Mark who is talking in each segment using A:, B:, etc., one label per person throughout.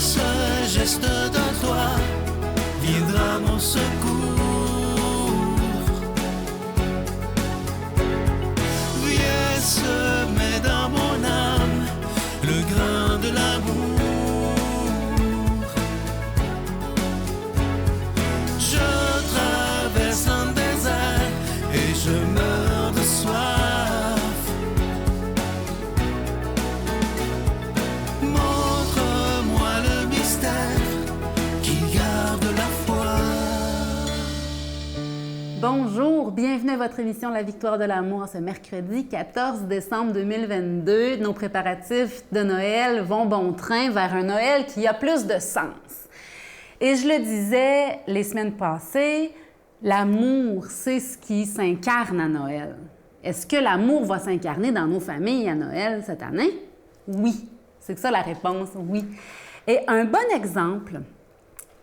A: ce geste de toi viendra mon secours. Viens semer dans mon âme le grain de l'amour. Je traverse un désert et je meurs de soif. Montre-moi le mystère qui garde la foi.
B: Bonjour, bienvenue à votre émission La Victoire de l'amour ce mercredi 14 décembre 2022. Nos préparatifs de Noël vont bon train vers un Noël qui a plus de sens. Et je le disais les semaines passées, l'amour, c'est ce qui s'incarne à Noël. Est-ce que l'amour va s'incarner dans nos familles à Noël cette année? Oui, c'est ça la réponse, oui. Et un bon exemple,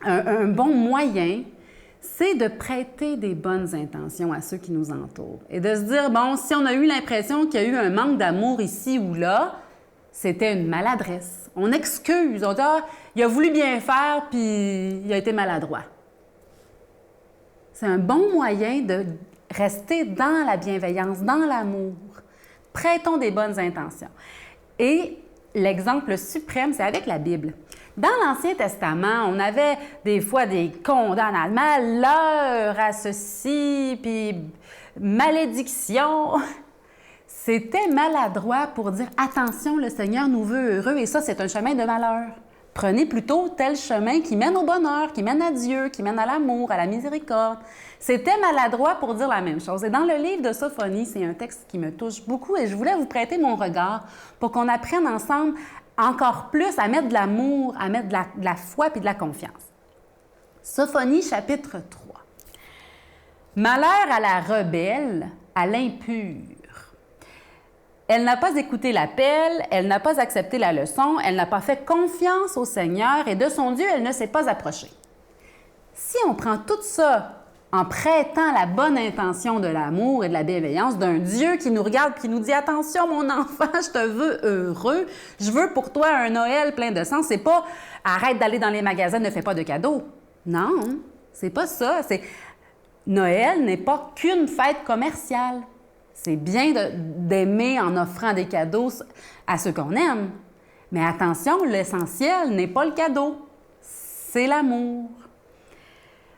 B: un bon moyen, c'est de prêter des bonnes intentions à ceux qui nous entourent. Et de se dire, bon, si on a eu l'impression qu'il y a eu un manque d'amour ici ou là, c'était une maladresse. On excuse, on dit, ah, il a voulu bien faire, puis il a été maladroit. C'est un bon moyen de rester dans la bienveillance, dans l'amour. Prêtons des bonnes intentions. Et l'exemple suprême, c'est avec la Bible. Dans l'Ancien Testament, on avait des fois des condamnations, malheur à ceci, puis malédiction. C'était maladroit pour dire « Attention, le Seigneur nous veut heureux » et ça, c'est un chemin de malheur. Prenez plutôt tel chemin qui mène au bonheur, qui mène à Dieu, qui mène à l'amour, à la miséricorde. C'était maladroit pour dire la même chose. Et dans le livre de Sophonie, c'est un texte qui me touche beaucoup et je voulais vous prêter mon regard pour qu'on apprenne ensemble encore plus à mettre de l'amour, à mettre de la foi et de la confiance. Sophonie, chapitre 3. Malheur à la rebelle, à l'impure. Elle n'a pas écouté l'appel, elle n'a pas accepté la leçon, elle n'a pas fait confiance au Seigneur et de son Dieu, elle ne s'est pas approchée. Si on prend tout ça en prêtant la bonne intention de l'amour et de la bienveillance d'un Dieu qui nous regarde et qui nous dit « Attention, mon enfant, je te veux heureux, je veux pour toi un Noël plein de sens. » C'est pas « Arrête d'aller dans les magasins, ne fais pas de cadeaux. » Non, c'est pas ça. Noël n'est pas qu'une fête commerciale. C'est bien d'aimer en offrant des cadeaux à ceux qu'on aime. Mais attention, l'essentiel n'est pas le cadeau, c'est l'amour.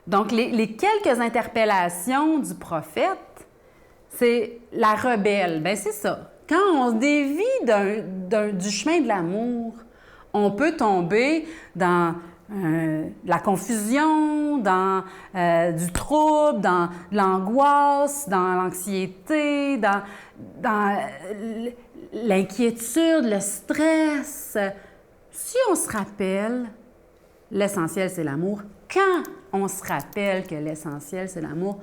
B: Donc, les quelques interpellations du prophète, c'est la rebelle. Bien, c'est ça. Quand on se dévie du chemin de l'amour, on peut tomber dans la confusion, dans du trouble, dans l'angoisse, dans l'anxiété, dans l'inquiétude, le stress. Si on se rappelle, l'essentiel, c'est l'amour. Quand on se rappelle que l'essentiel, c'est l'amour,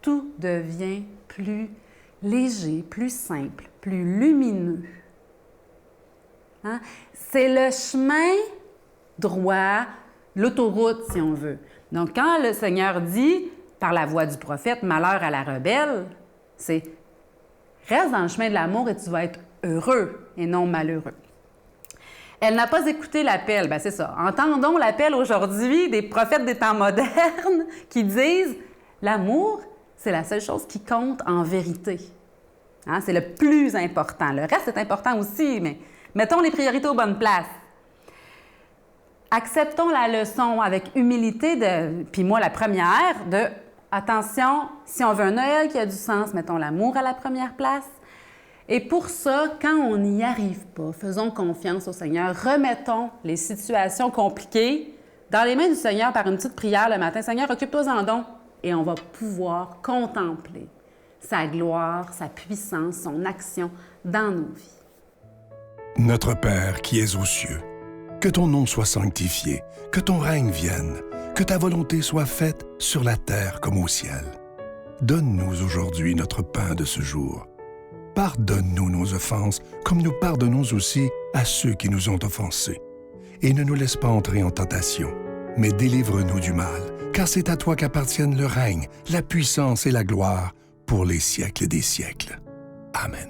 B: tout devient plus léger, plus simple, plus lumineux. Hein? C'est le chemin droit, l'autoroute, si on veut. Donc, quand le Seigneur dit, par la voix du prophète, « Malheur à la rebelle », c'est « Reste dans le chemin de l'amour et tu vas être heureux et non malheureux. » Elle n'a pas écouté l'appel. Bien, c'est ça. Entendons l'appel aujourd'hui des prophètes des temps modernes qui disent « L'amour, c'est la seule chose qui compte en vérité. Hein? C'est le plus important. Le reste est important aussi, mais mettons les priorités aux bonnes places. Acceptons la leçon avec humilité, puis moi la première, de « Attention, si on veut un Noël qui a du sens, mettons l'amour à la première place. » Et pour ça, quand on n'y arrive pas, faisons confiance au Seigneur, remettons les situations compliquées dans les mains du Seigneur par une petite prière le matin. « Seigneur, occupe-toi-en donc. » Et on va pouvoir contempler sa gloire, sa puissance, son action dans nos vies.
C: Notre Père qui es aux cieux, que ton nom soit sanctifié, que ton règne vienne, que ta volonté soit faite sur la terre comme au ciel. Donne-nous aujourd'hui notre pain de ce jour. Pardonne-nous nos offenses, comme nous pardonnons aussi à ceux qui nous ont offensés. Et ne nous laisse pas entrer en tentation, mais délivre-nous du mal, car c'est à toi qu'appartiennent le règne, la puissance et la gloire pour les siècles des siècles. Amen.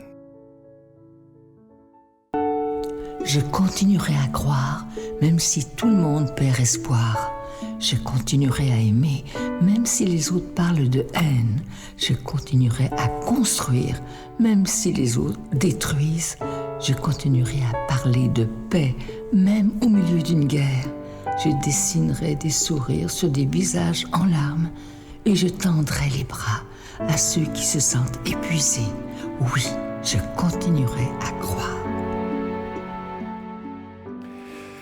D: Je continuerai à croire, même si tout le monde perd espoir. Je continuerai à aimer, même si les autres parlent de haine. Je continuerai à construire, même si les autres détruisent. Je continuerai à parler de paix, même au milieu d'une guerre. Je dessinerai des sourires sur des visages en larmes et je tendrai les bras à ceux qui se sentent épuisés. Oui, je continuerai à croire.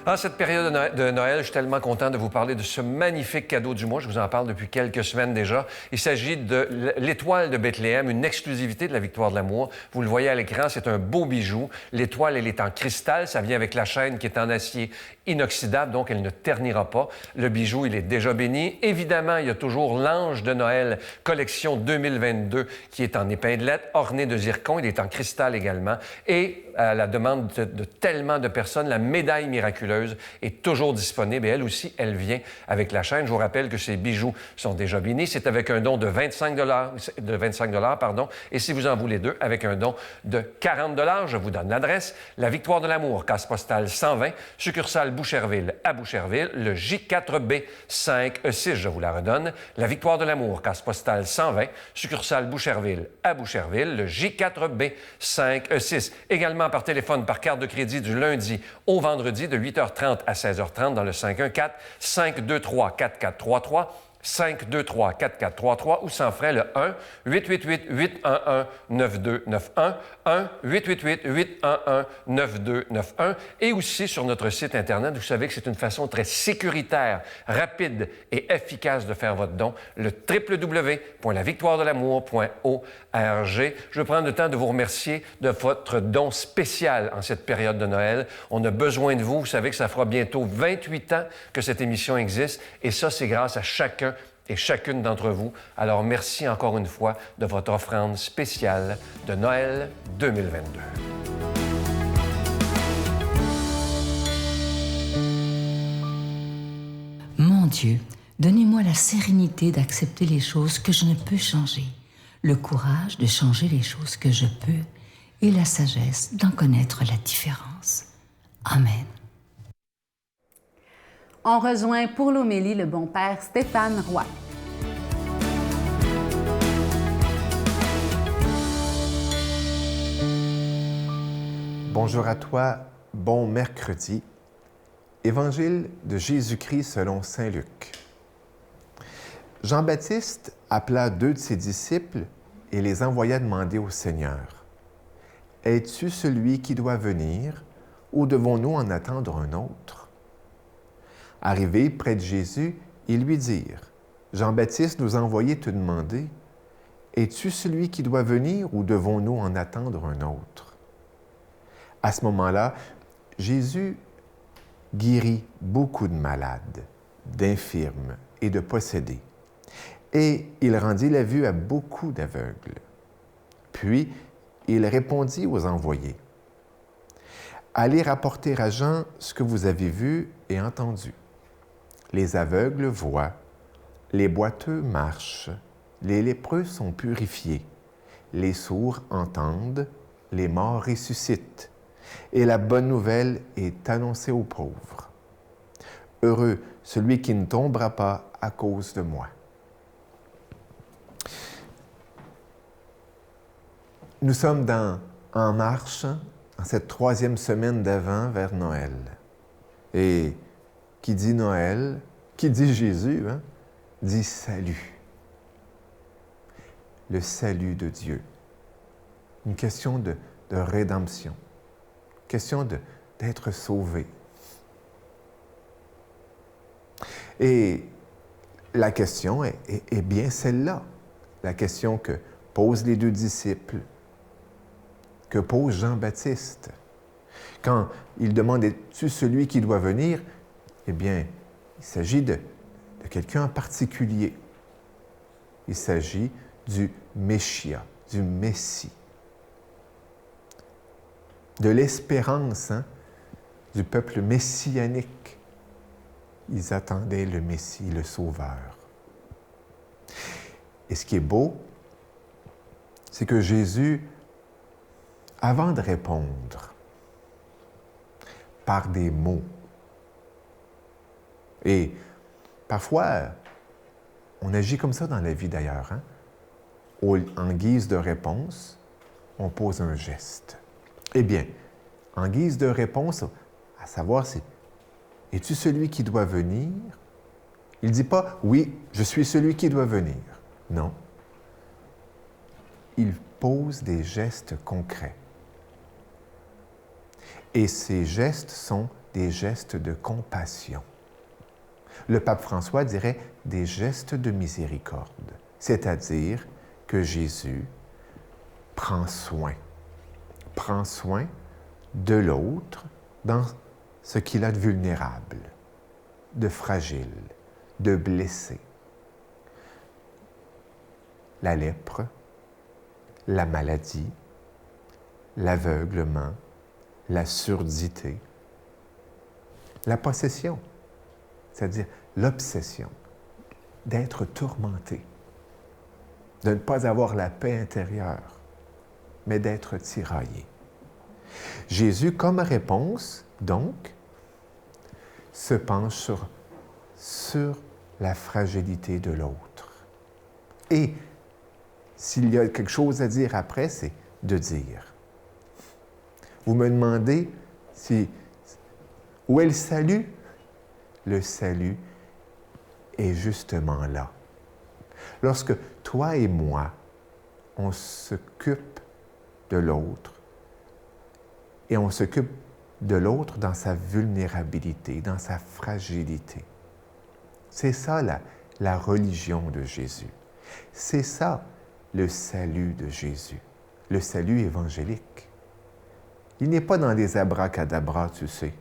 E: En cette période de Noël, je suis tellement content de vous parler de ce magnifique cadeau du mois. Je vous en parle depuis quelques semaines déjà. Il s'agit de l'étoile de Bethléem, une exclusivité de la Victoire de l'Amour. Vous le voyez à l'écran, c'est un beau bijou. L'étoile, elle est en cristal. Ça vient avec la chaîne qui est en acier inoxydable, donc elle ne ternira pas. Le bijou, il est déjà béni. Évidemment, il y a toujours l'Ange de Noël, collection 2022, qui est en épinglette, orné de zircon. Il est en cristal également. Et à la demande de tellement de personnes, la médaille miraculeuse est toujours disponible et elle aussi, elle vient avec la chaîne. Je vous rappelle que ces bijoux sont déjà bénis. C'est avec un don de 25 $, et si vous en voulez deux, avec un don de 40 $. Je vous donne l'adresse. La Victoire de l'Amour, case postale 120, succursale Boucherville à Boucherville, le J4B 5E6, je vous la redonne. La Victoire de l'Amour, case postale 120, succursale Boucherville à Boucherville, le J4B 5E6. Également par téléphone, par carte de crédit du lundi au vendredi de 8h30 à 16h30 dans le 514-523-4433. 523-4433 ou sans frais le 1-888-811-9291, 1-888-811-9291 et aussi sur notre site Internet. Vous savez que c'est une façon très sécuritaire, rapide et efficace de faire votre don, le www.lavictoiredelamour.org. Je vais prendre le temps de vous remercier de votre don spécial en cette période de Noël. On a besoin de vous. Vous savez que ça fera bientôt 28 ans que cette émission existe et ça, c'est grâce à chacun et chacune d'entre vous. Alors, merci encore une fois de votre offrande spéciale de Noël 2022.
D: Mon Dieu, donnez-moi la sérénité d'accepter les choses que je ne peux changer, le courage de changer les choses que je peux et la sagesse d'en connaître la différence. Amen.
B: On rejoint pour l'homélie le bon père Stéphane Roy.
F: Bonjour à toi, bon mercredi. Évangile de Jésus-Christ selon saint Luc. Jean-Baptiste appela 2 de ses disciples et les envoya demander au Seigneur: « Es-tu celui qui doit venir ou devons-nous en attendre un autre? » Arrivés près de Jésus, ils lui dirent: « Jean-Baptiste nous a envoyé te demander: « Es-tu celui qui doit venir ou devons-nous en attendre un autre? » À ce moment-là, Jésus guérit beaucoup de malades, d'infirmes et de possédés. Et il rendit la vue à beaucoup d'aveugles. Puis, il répondit aux envoyés: « Allez rapporter à Jean ce que vous avez vu et entendu. Les aveugles voient, les boiteux marchent, les lépreux sont purifiés, les sourds entendent, les morts ressuscitent, et la bonne nouvelle est annoncée aux pauvres. Heureux celui qui ne tombera pas à cause de moi. » Nous sommes en marche, en cette 3e semaine d'Avent vers Noël. Et qui dit Noël, qui dit Jésus, dit salut. Le salut de Dieu. Une question de rédemption. Question d'être sauvé. Et la question est bien celle-là. La question que posent les 2 disciples, que pose Jean-Baptiste. Quand il demande « Es-tu celui qui doit venir ?» Eh bien, il s'agit de quelqu'un en particulier. Il s'agit du Messia, du Messie. De l'espérance du peuple messianique. Ils attendaient le Messie, le Sauveur. Et ce qui est beau, c'est que Jésus, avant de répondre, par des mots. Et parfois, on agit comme ça dans la vie d'ailleurs. Hein? En guise de réponse, on pose un geste. Eh bien, en guise de réponse, à savoir, c'est « Es-tu celui qui doit venir? » Il ne dit pas « Oui, je suis celui qui doit venir. » Non. Il pose des gestes concrets. Et ces gestes sont des gestes de compassion. Le pape François dirait des gestes de miséricorde, c'est-à-dire que Jésus prend soin de l'autre dans ce qu'il a de vulnérable, de fragile, de blessé. La lèpre, la maladie, l'aveuglement, la surdité, la possession, c'est-à-dire l'obsession, d'être tourmenté, de ne pas avoir la paix intérieure, mais d'être tiraillé. Jésus, comme réponse, donc, se penche sur la fragilité de l'autre. Et s'il y a quelque chose à dire après, c'est de dire. Vous me demandez où est le salut? Le salut est justement là. Lorsque toi et moi, on s'occupe de l'autre, et on s'occupe de l'autre dans sa vulnérabilité, dans sa fragilité. C'est ça la religion de Jésus. C'est ça le salut de Jésus, le salut évangélique. Il n'est pas dans les abracadabras, tu sais.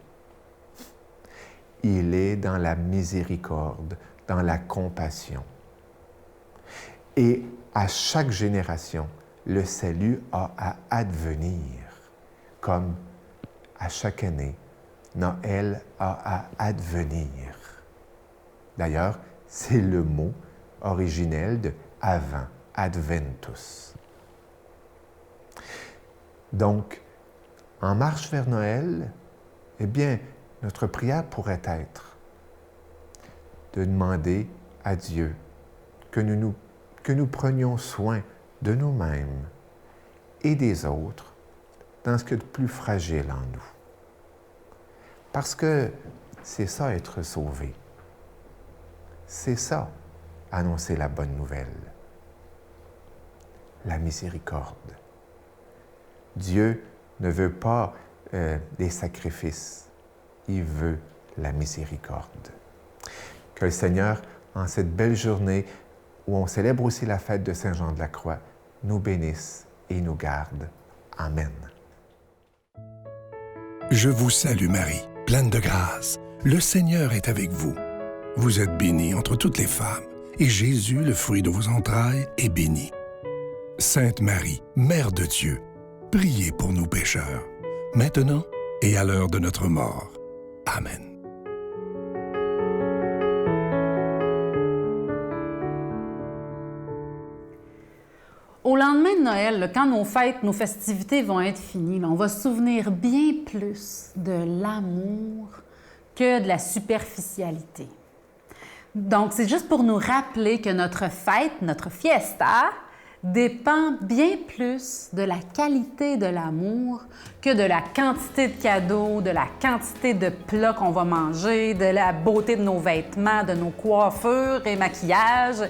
F: Il est dans la miséricorde, dans la compassion. Et à chaque génération, le salut a à advenir, comme à chaque année, Noël a à advenir. D'ailleurs, c'est le mot originel de avant, adventus. Donc, en marche vers Noël, eh bien, notre prière pourrait être de demander à Dieu que nous prenions soin de nous-mêmes et des autres dans ce qu'il y a de plus fragile en nous. Parce que c'est ça être sauvé. C'est ça annoncer la bonne nouvelle. La miséricorde. Dieu ne veut pas des sacrifices. Il veut la miséricorde. Que le Seigneur, en cette belle journée où on célèbre aussi la fête de Saint Jean de la Croix, nous bénisse et nous garde. Amen.
C: Je vous salue Marie, pleine de grâce. Le Seigneur est avec vous. Vous êtes bénie entre toutes les femmes, et Jésus, le fruit de vos entrailles, est béni. Sainte Marie, Mère de Dieu, priez pour nous pécheurs, maintenant et à l'heure de notre mort. Amen.
B: Au lendemain de Noël, quand nos fêtes, nos festivités vont être finies, on va se souvenir bien plus de l'amour que de la superficialité. Donc, c'est juste pour nous rappeler que notre fête, notre fiesta, dépend bien plus de la qualité de l'amour que de la quantité de cadeaux, de la quantité de plats qu'on va manger, de la beauté de nos vêtements, de nos coiffures et maquillages.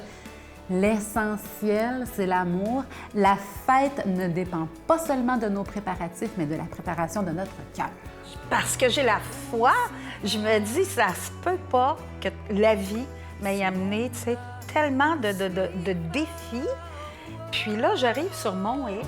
B: L'essentiel, c'est l'amour. La fête ne dépend pas seulement de nos préparatifs, mais de la préparation de notre cœur.
G: Parce que j'ai la foi, je me dis, ça se peut pas que la vie m'ait amené, tu sais, tellement de défis. Puis là, j'arrive sur mon X.